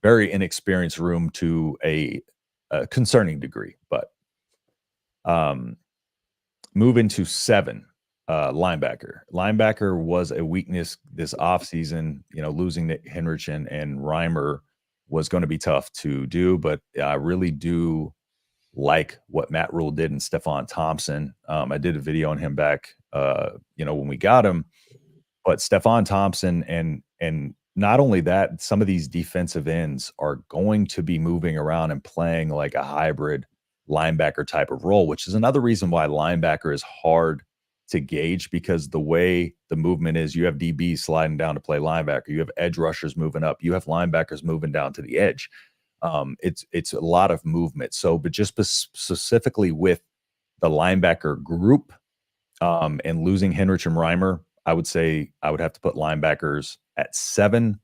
Speaker 2: very inexperienced room to a concerning degree. But move into 7, linebacker. Linebacker was a weakness this offseason. Losing Nick Henrich and Reimer was going to be tough to do, but I really do like what Matt Rule did in Stephon Thompson. I did a video on him back, when we got him. But Stephon Thompson and not only that, some of these defensive ends are going to be moving around and playing like a hybrid linebacker type of role, which is another reason why linebacker is hard to gauge, because the way the movement is, you have DBs sliding down to play linebacker, you have edge rushers moving up, you have linebackers moving down to the edge. It's a lot of movement. So, but just specifically with the linebacker group, and losing Henrich and Reimer, I would say I would have to put linebackers at 7,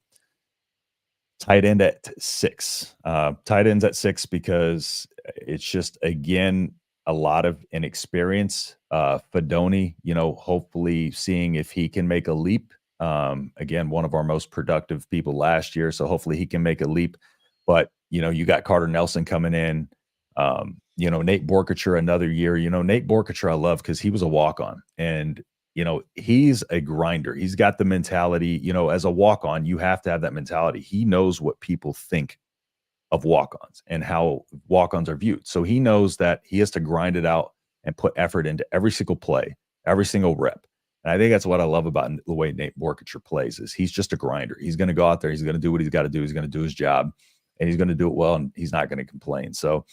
Speaker 2: tight end at 6. Tight ends at 6 because it's just, again, a lot of inexperience. Fedoni, hopefully seeing if he can make a leap. Again, one of our most productive people last year, so hopefully he can make a leap. But, you got Carter Nelson coming in. Nate Borkacher another year. Nate Borkacher I love because he was a walk-on. And, he's a grinder. He's got the mentality, as a walk-on, you have to have that mentality. He knows what people think of walk-ons and how walk-ons are viewed. So he knows that he has to grind it out and put effort into every single play, every single rep. And I think that's what I love about the way Nate Borkacher plays is he's just a grinder. He's going to go out there. He's going to do what he's got to do. He's going to do his job, and he's going to do it well, and he's not going to complain. So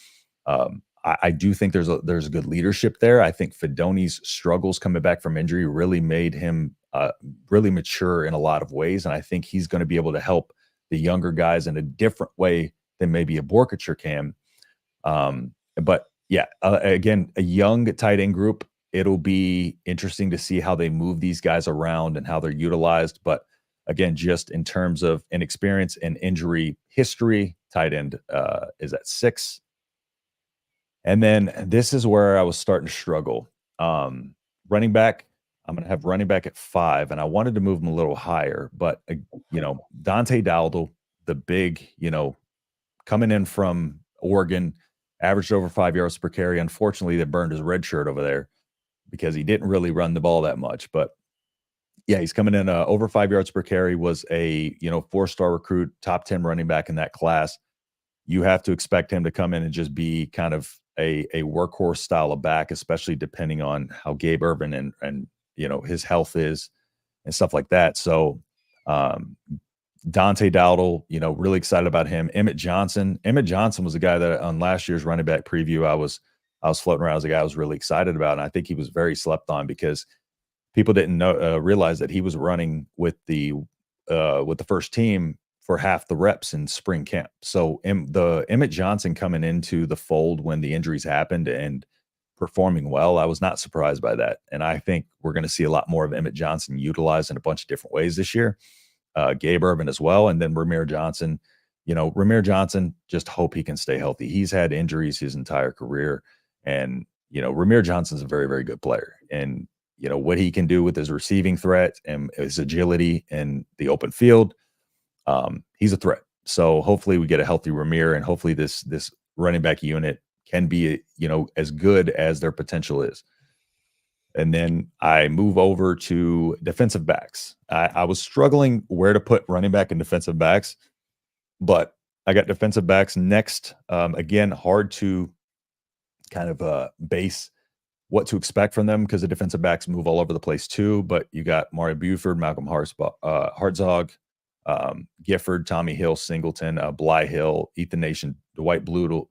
Speaker 2: I do think there's a good leadership there. I think Fedoni's struggles coming back from injury really made him really mature in a lot of ways. And I think he's going to be able to help the younger guys in a different way than maybe a Borkacher can. But yeah, again, a young tight end group. It'll be interesting to see how they move these guys around and how they're utilized. But again, just in terms of inexperience and injury history, tight end is at 6. And then this is where I was starting to struggle. Running back, I'm going to have running back at 5, and I wanted to move him a little higher. But, Dante Dowdle, the big, coming in from Oregon, averaged over 5 yards per carry. Unfortunately, they burned his red shirt over there because he didn't really run the ball that much. But yeah, he's coming in over 5 yards per carry, was a, 4-star recruit, top 10 running back in that class. You have to expect him to come in and just be kind of a workhorse style of back, especially depending on how Gabe Ervin and his health is and stuff like that. So Dante Dowdle, really excited about him. Emmett Johnson was a guy that on last year's running back preview, I was floating around as a guy I was really excited about. And I think he was very slept on because people didn't realize that he was running with the first team for half the reps in spring camp. So the Emmett Johnson coming into the fold when the injuries happened and performing well, I was not surprised by that. And I think we're going to see a lot more of Emmett Johnson utilized in a bunch of different ways this year. Gabe Ervin as well. And then Ramir Johnson, just hope he can stay healthy. He's had injuries his entire career. And, Ramir Johnson's a very, very good player. And what he can do with his receiving threat and his agility in the open field. He's a threat. So hopefully we get a healthy Ramir, and hopefully this running back unit can be, as good as their potential is. And then I move over to defensive backs. I was struggling where to put running back and defensive backs, but I got defensive backs next. Again, hard to kind of base what to expect from them because the defensive backs move all over the place too. But you got Mario Buford, Malcolm Hartzog, Gifford, Tommy Hill, Singleton, Bly Hill, Ethan Nation, Dwight Boodle,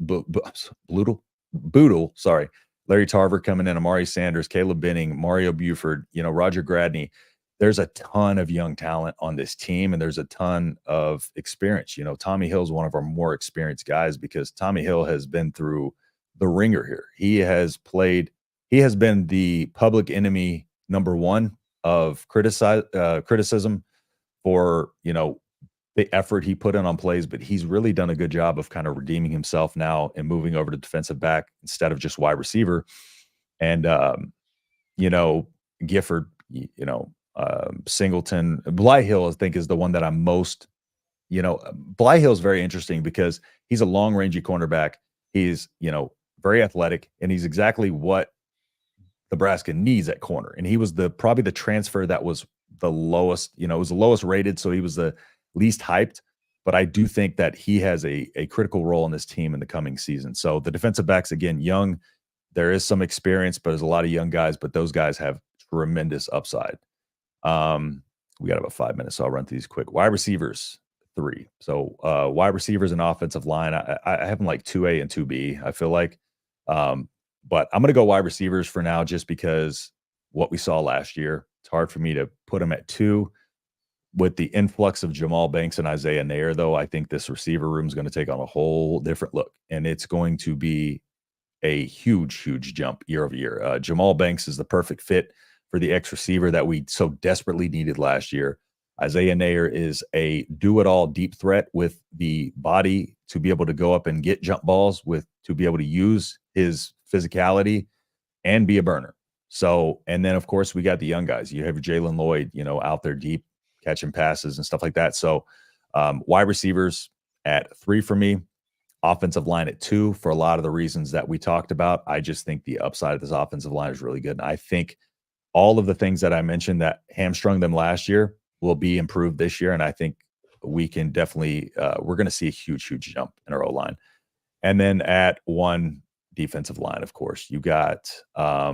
Speaker 2: sorry, Larry Tarver coming in, Amari Sanders, Caleb Benning, Mario Buford, Roger Gradney. There's a ton of young talent on this team, and there's a ton of experience. Tommy Hill is one of our more experienced guys because Tommy Hill has been through the ringer here. He has been the public enemy number one of criticism for, the effort he put in on plays, but he's really done a good job of kind of redeeming himself now and moving over to defensive back instead of just wide receiver. And, Gifford, Singleton, Bly Hill, I think is the one that I'm most, Bly Hill is very interesting because he's a long rangey cornerback. He's, very athletic, and he's exactly what Nebraska needs at corner. And he was probably the transfer that was the lowest, it was the lowest rated. So he was the least hyped, but I do think that he has a critical role in this team in the coming season. So the defensive backs, again, young, there is some experience, but there's a lot of young guys, but those guys have tremendous upside. We got about 5 minutes, so I'll run through these quick. Wide receivers, 3. So wide receivers and offensive line, I have them like 2A and 2B, I feel like. But I'm going to go wide receivers for now just because what we saw last year, it's hard for me to put them at 2. With the influx of Jamal Banks and Isaiah Nair, though, I think this receiver room is going to take on a whole different look, and it's going to be a huge, huge jump year over year. Jamal Banks is the perfect fit for the X receiver that we so desperately needed last year. Isaiah Nair is a do-it-all deep threat with the body to be able to go up and get jump balls, to be able to use his physicality and be a burner. So, and then of course we got the young guys. You have Jalen Lloyd, out there deep, catching passes and stuff like that. So wide receivers at 3 for me, offensive line at 2 for a lot of the reasons that we talked about. I just think the upside of this offensive line is really good. And I think all of the things that I mentioned that hamstrung them last year will be improved this year. And I think we can definitely, we're going to see a huge, huge jump in our O-line. And then at 1, defensive line, of course, you got, oh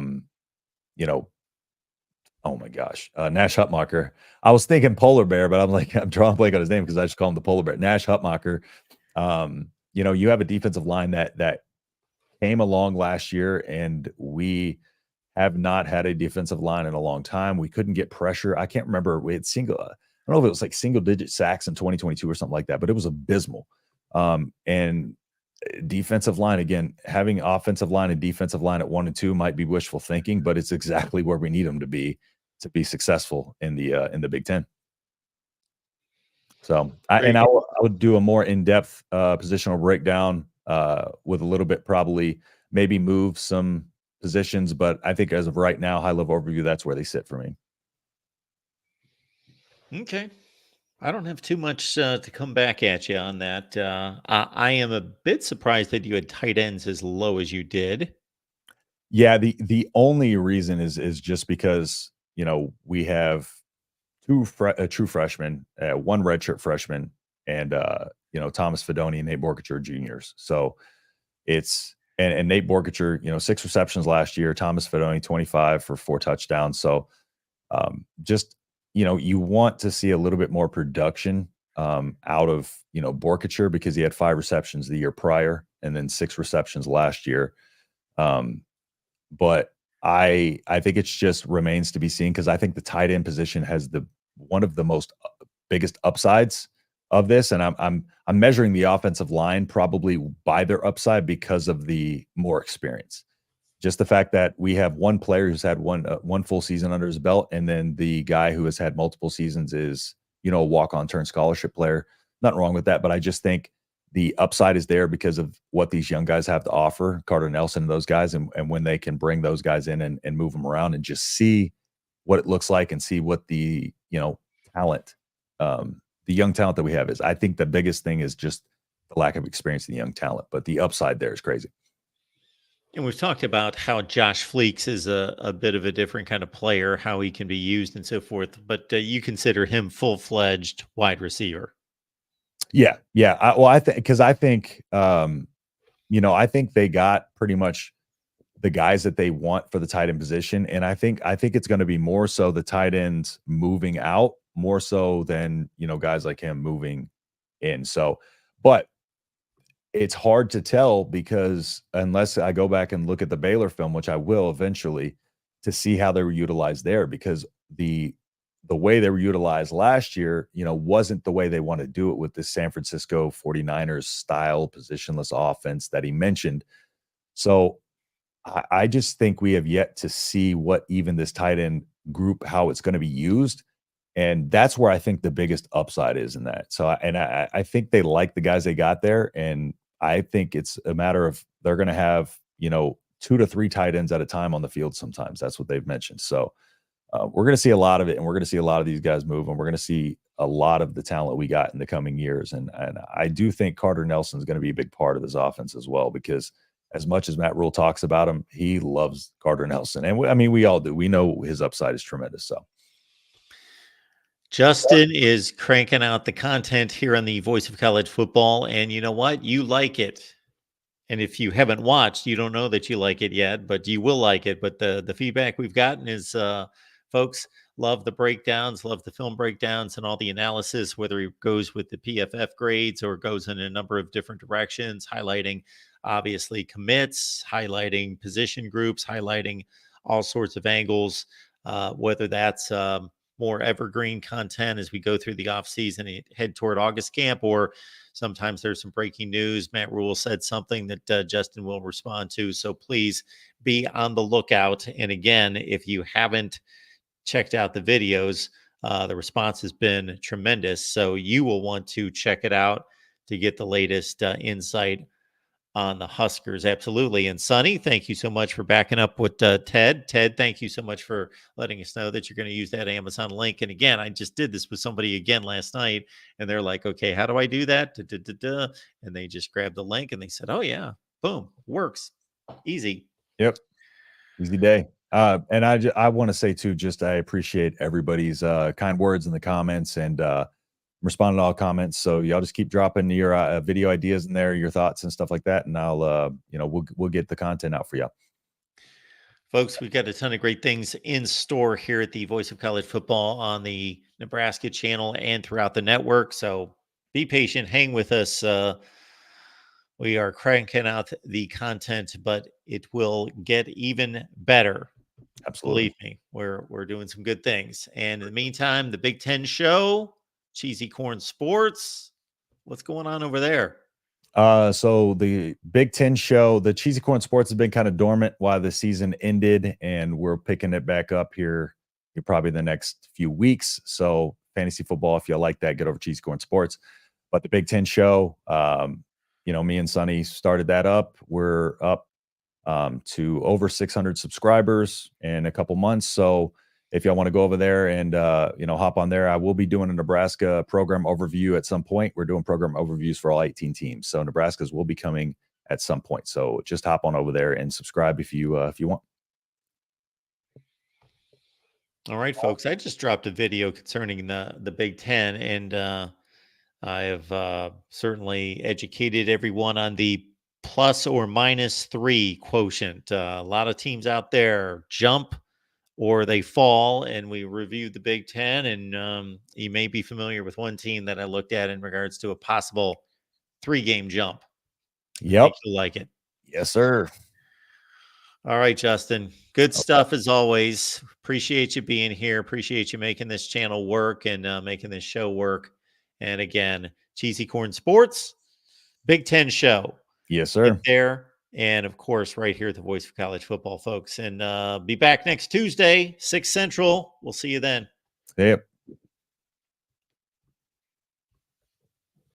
Speaker 2: my gosh, Nash Hutmacher. I was thinking Polar Bear, but I'm drawing a blank on his name because I just call him the Polar Bear. Nash Hutmacher. You have a defensive line that came along last year, and we have not had a defensive line in a long time. We couldn't get pressure. I can't remember. We had I don't know if it was like single-digit sacks in 2022 or something like that, but it was abysmal. And defensive line, again, having offensive line and defensive line at 1 and 2 might be wishful thinking, but it's exactly where we need them to be successful in the Big Ten. So I would do a more in-depth positional breakdown with a little bit, probably maybe move some positions, but I think as of right now, high level overview, that's where they sit for me.
Speaker 1: Okay. I don't have too much to come back at you on that. I am a bit surprised that you had tight ends as low as you did.
Speaker 2: Yeah, the only reason is just because we have 2 true freshmen, 1 redshirt freshman, and Thomas Fedoni and Nate Borkacher juniors. So it's and Nate Borkacher, 6 receptions last year. Thomas Fedoni 25 for 4 touchdowns. So just you want to see a little bit more production out of Borkacher because he had 5 receptions the year prior and then 6 receptions last year. But I think it's just remains to be seen because I think the tight end position has one of the most biggest upsides of this, and I'm measuring the offensive line probably by their upside because of the more experience. Just the fact that we have one player who's had one full season under his belt, and then the guy who has had multiple seasons is a walk-on turn scholarship player. Nothing wrong with that, but I just think the upside is there because of what these young guys have to offer, Carter Nelson and those guys, and when they can bring those guys in and move them around and just see what it looks like and see what the, talent, the young talent that we have is. I think the biggest thing is just the lack of experience in the young talent, but the upside there is crazy.
Speaker 1: And we've talked about how Josh Fleeks is a bit of a different kind of player, how he can be used and so forth. But you consider him full-fledged wide receiver.
Speaker 2: Yeah, yeah. I think because I think, I think they got pretty much the guys that they want for the tight end position, and I think it's going to be more so the tight ends moving out more so than guys like him moving in. So, but it's hard to tell because unless I go back and look at the Baylor film, which I will eventually, to see how they were utilized there, because the way they were utilized last year, wasn't the way they want to do it with the San Francisco 49ers style positionless offense that he mentioned. So I just think we have yet to see what even this tight end group, how it's going to be used. And that's where I think the biggest upside is in that. So, I think they like the guys they got there. And I think it's a matter of they're going to have, 2 to 3 tight ends at a time on the field sometimes. That's what they've mentioned. So we're going to see a lot of it, and we're going to see a lot of these guys move, and we're going to see a lot of the talent we got in the coming years. And I do think Carter Nelson is going to be a big part of this offense as well, because as much as Matt Rule talks about him, he loves Carter Nelson. And we all do. We know his upside is tremendous. So
Speaker 1: Justin is cranking out the content here on the Voice of College Football, and you know what? You like it. And if you haven't watched, you don't know that you like it yet, but you will like it. But the feedback we've gotten is folks love the breakdowns, love the film breakdowns and all the analysis, whether he goes with the PFF grades or goes in a number of different directions, highlighting obviously commits, highlighting position groups, highlighting all sorts of angles, whether that's more evergreen content as we go through the offseason and head toward August camp, or sometimes there's some breaking news. Matt Rule said something that Justin will respond to. So please be on the lookout. And again, if you haven't checked out the videos, the response has been tremendous. So you will want to check it out to get the latest insight on the Huskers. Absolutely. And Sonny, thank you so much for backing up with Ted. Ted, thank you so much for letting us know that you're going to use that Amazon link. And again, I just did this with somebody again last night, and they're like, okay, how do I do that? And they just grabbed the link and they said, oh yeah, boom, works. Easy.
Speaker 2: Yep. Easy day. And I want to say too, just I appreciate everybody's kind words in the comments, and responding to all comments. So y'all just keep dropping your video ideas in there, your thoughts and stuff like that, and I'll we'll get the content out for you.
Speaker 1: Folks, we've got a ton of great things in store here at the Voice of College Football on the Nebraska channel and throughout the network. So be patient, hang with us. We are cranking out the content, but it will get even better.
Speaker 2: Absolutely.
Speaker 1: Believe me, we're doing some good things. And in the meantime, the Big Ten show, Cheesy Corn Sports. What's going on over there?
Speaker 2: So the Big Ten show, the Cheesy Corn Sports has been kind of dormant while the season ended, and we're picking it back up here probably the next few weeks. So fantasy football, if you like that, get over Cheesy Corn Sports. But the Big Ten show, me and Sonny started that up. We're up to over 600 subscribers in a couple months. So if y'all want to go over there and hop on there, I will be doing a Nebraska program overview at some point. We're doing program overviews for all 18 teams, so Nebraska's will be coming at some point. So just hop on over there and subscribe if you want.
Speaker 1: All right, folks. I just dropped a video concerning the Big Ten, and I have certainly educated everyone on the plus or minus 3 quotient. A lot of teams out there jump or they fall, and we reviewed the Big Ten, and you may be familiar with one team that I looked at in regards to a possible 3-game jump. I
Speaker 2: Yep.
Speaker 1: think you'll like it.
Speaker 2: Yes, sir.
Speaker 1: All right, Justin. Good stuff as always. Appreciate you being here. Appreciate you making this channel work and making this show work. And again, Cheesy Corn Sports, Big Ten show.
Speaker 2: Yes, sir.
Speaker 1: Get there. And of course, right here at the Voice of College Football, folks. And be back next Tuesday, 6 Central. We'll see you then.
Speaker 2: Yep.